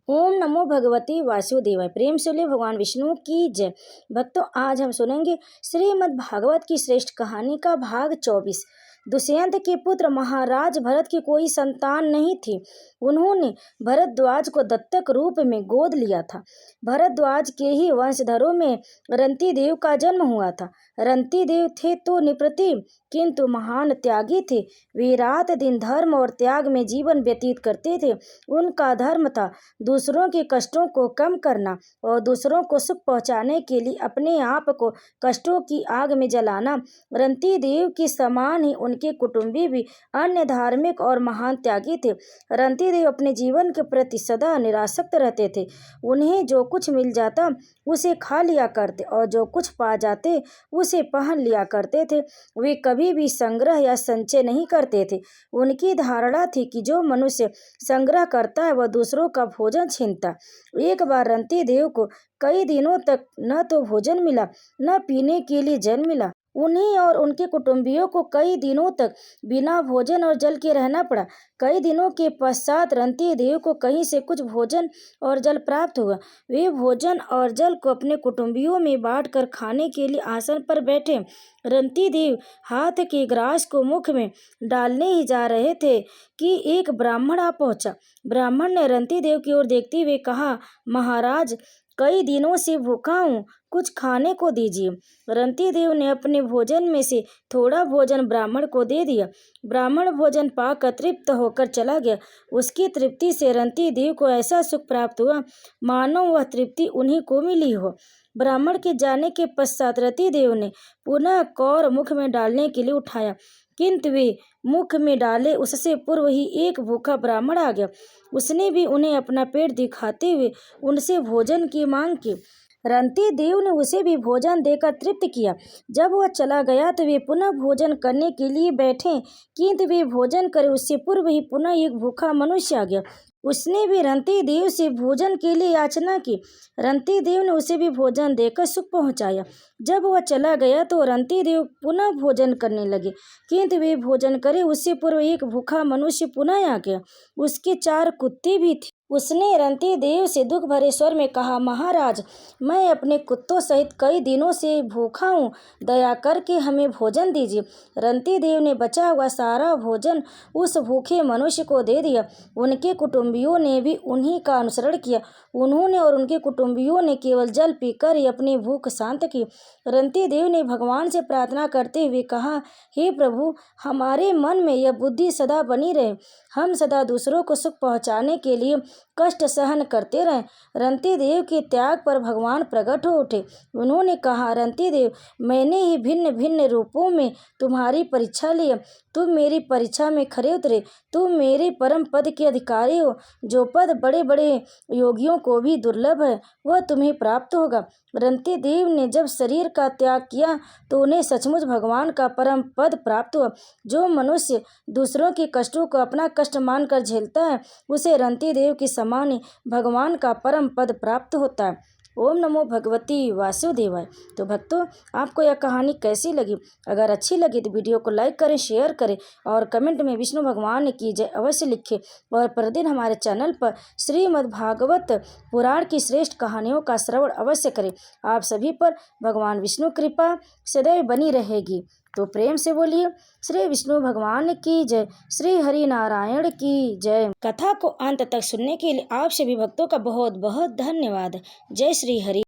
ओम नमो भगवती वासुदेवाय। प्रेम से बोलिए भगवान विष्णु की जय। भक्तों, आज हम सुनेंगे श्रीमद् भागवत की श्रेष्ठ कहानी का भाग 24। दुष्यंत के पुत्र महाराज भरत की कोई संतान नहीं थी। उन्होंने भरद्वाज को दत्तक रूप में गोद लिया था। भरद्वाज के ही वंशधरों में रंती देव का जन्म हुआ था। रंती देव थे तो निप्रतिम किंतु महान त्यागी थे। वे रात दिन धर्म और त्याग में जीवन व्यतीत करते थे। उनका धर्म था दूसरों के कष्टों को कम करना और दूसरों को सुख पहुंचाने के लिए अपने आप को कष्टों की आग में जलाना। रंती देव के समान ही उनके कुटुंबी भी अन्य धार्मिक और महान त्यागी थे। रंती देव अपने जीवन के प्रति सदा निरासक्त रहते थे। उन्हें जो कुछ मिल जाता उसे खा लिया करते और जो कुछ पा जाते उसे पहन लिया करते थे। वे कभी भी संग्रह या संचय नहीं करते थे। उनकी धारणा थी कि जो मनुष्य संग्रह करता है वह दूसरों का भोजन छीनता। एक बार रंती देव को कई दिनों तक न तो भोजन मिला न पीने के लिए जल मिला। उन्हें और उनके कुटुंबियों को कई दिनों तक बिना भोजन और जल के रहना पड़ा। कई दिनों के पश्चात रंती देव को कहीं से कुछ भोजन और जल प्राप्त हुआ। वे भोजन और जल को अपने कुटुंबियों में बांटकर खाने के लिए आसन पर बैठे। रंती देव हाथ के ग्रास को मुख में डालने ही जा रहे थे कि एक ब्राह्मण आ पहुंचा। ब्राह्मण ने रंती देव की ओर देखते हुए कहा, महाराज, कई दिनों से भूखा हूँ, कुछ खाने को दीजिए। रंती देव ने अपने भोजन में से थोड़ा भोजन ब्राह्मण को दे दिया। ब्राह्मण भोजन पाकर तृप्त होकर चला गया। उसकी तृप्ति से रंती देव को ऐसा सुख प्राप्त हुआ मानो वह तृप्ति उन्हीं को मिली हो। ब्राह्मण के जाने के पश्चात रंती देव ने पुनः कौर मुख में डालने के लिए उठाया, किंतु वे मुख में डाले उससे पूर्व ही एक भूखा ब्राह्मण आ गया। उसने भी उन्हें अपना पेट दिखाते हुए उनसे भोजन की मांग की। रंती देव ने उसे भी भोजन देकर तृप्त किया। जब वह चला गया तो वे पुनः भोजन करने के लिए बैठे, किंतु वे भोजन करे उससे पूर्व ही पुनः एक भूखा मनुष्य आ गया। उसने भी रंती देव से भोजन के लिए याचना की। रंती देव ने उसे भी भोजन देकर सुख पहुंचाया। जब वह चला गया तो रंती देव पुनः भोजन करने लगे, किंतु वे भोजन करे उससे पूर्व एक भूखा मनुष्य पुनः आ गया। उसके 4 कुत्ते भी थे। उसने रंती देव से दुख भरे स्वर में कहा, महाराज, मैं अपने कुत्तों सहित कई दिनों से भूखा हूँ, दया करके हमें भोजन दीजिए। रंती देव ने बचा हुआ सारा भोजन उस भूखे मनुष्य को दे दिया। उनके कुटुंबियों ने भी उन्हीं का अनुसरण किया। उन्होंने और उनके कुटुंबियों ने केवल जल पीकर ही अपनी भूख शांत की। रंती देव ने भगवान से प्रार्थना करते हुए कहा, हे प्रभु, हमारे मन में यह बुद्धि सदा बनी रहे। हम सदा दूसरों को सुख पहुँचाने के लिए कष्ट सहन करते रहें। रंती देव के त्याग पर भगवान प्रकट हो उठे। उन्होंने कहा, रंती देव, मैंने ही भिन्न भिन्न रूपों में तुम्हारी परीक्षा ली। तुम मेरी परीक्षा में खरे उतरे। तुम मेरे परम पद के अधिकारी हो। जो पद बड़े बड़े योगियों को भी दुर्लभ है वह तुम्हें प्राप्त होगा। रंती देव ने जब शरीर का त्याग किया तो उन्हें सचमुच भगवान का परम पद प्राप्त हुआ। जो मनुष्य दूसरों के कष्टों को अपना कष्ट मानकर झेलता है उसे रंती देव के समान ही भगवान का परम पद प्राप्त होता है। ओम नमो भगवती वासुदेवाय। तो भक्तों, आपको यह कहानी कैसी लगी? अगर अच्छी लगी तो वीडियो को लाइक करें, शेयर करें और कमेंट में विष्णु भगवान की जय अवश्य लिखें। और प्रतिदिन हमारे चैनल पर श्रीमद् भागवत पुराण की श्रेष्ठ कहानियों का श्रवण अवश्य करें। आप सभी पर भगवान विष्णु कृपा सदैव बनी रहेगी। तो प्रेम से बोलिए श्री विष्णु भगवान की जय, श्री हरि नारायण की जय। कथा को अंत तक सुनने के लिए आप सभी भक्तों का बहुत बहुत धन्यवाद। जय श्री हरि।